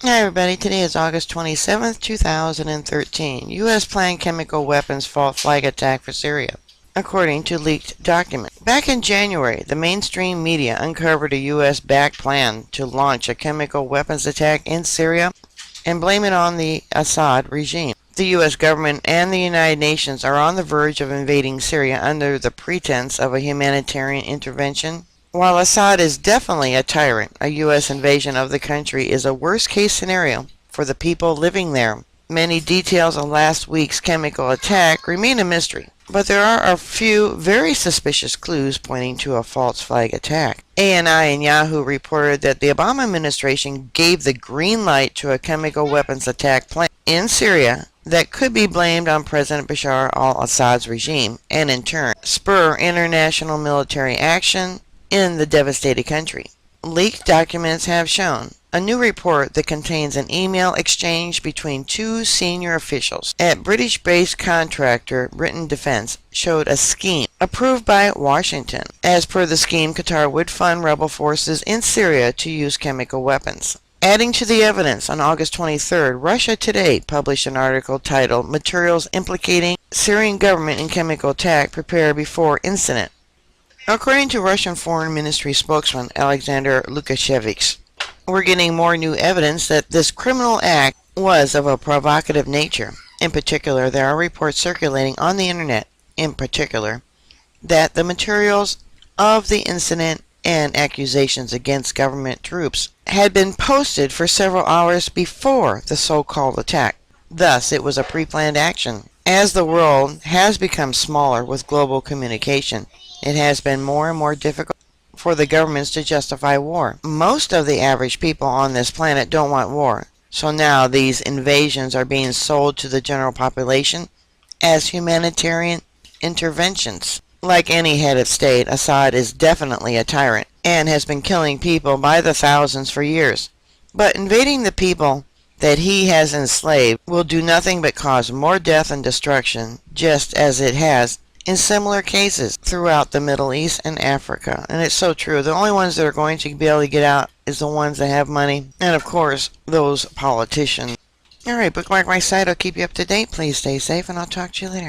Hi everybody, today is August 27th, 2013. U.S. planned chemical weapons false flag attack for Syria, according to leaked documents. Back in January, the mainstream media uncovered a U.S.-backed plan to launch a chemical weapons attack in Syria and blame it on the Assad regime. The U.S. government and the United Nations are on the verge of invading Syria under the pretense of a humanitarian intervention. While Assad is definitely a tyrant, a U.S. invasion of the country is a worst-case scenario for the people living there. Many details of last week's chemical attack remain a mystery, but there are a few very suspicious clues pointing to a false flag attack. ANI and Yahoo reported that the Obama administration gave the green light to a chemical weapons attack plan in Syria that could be blamed on President Bashar al-Assad's regime and in turn spur international military action in the devastated country. Leaked documents have shown a new report that contains an email exchange between two senior officials at British-based contractor Britain Defense showed a scheme approved by Washington. As per the scheme, Qatar would fund rebel forces in Syria to use chemical weapons. Adding to the evidence, on August 23rd, Russia Today published an article titled "Materials Implicating Syrian Government in Chemical Attack Prepare Before Incident." According to Russian Foreign Ministry spokesman Alexander Lukashevich, we're getting more new evidence that this criminal act was of a provocative nature. In particular, there are reports circulating on the internet, that the materials of the incident and accusations against government troops had been posted for several hours before the so-called attack. Thus, it was a pre-planned action. As the world has become smaller with global communication, it has been more and more difficult for the governments to justify war. Most of the average people on this planet don't want war, so now these invasions are being sold to the general population as humanitarian interventions. Like any head of state, Assad is definitely a tyrant and has been killing people by the thousands for years. But invading the people that he has enslaved will do nothing but cause more death and destruction, just as it has in similar cases throughout the Middle East and Africa. And it's so true. The only ones that are going to be able to get out is the ones that have money, and of course those politicians. Alright, bookmark my site. I'll keep you up to date. Please stay safe, and I'll talk to you later.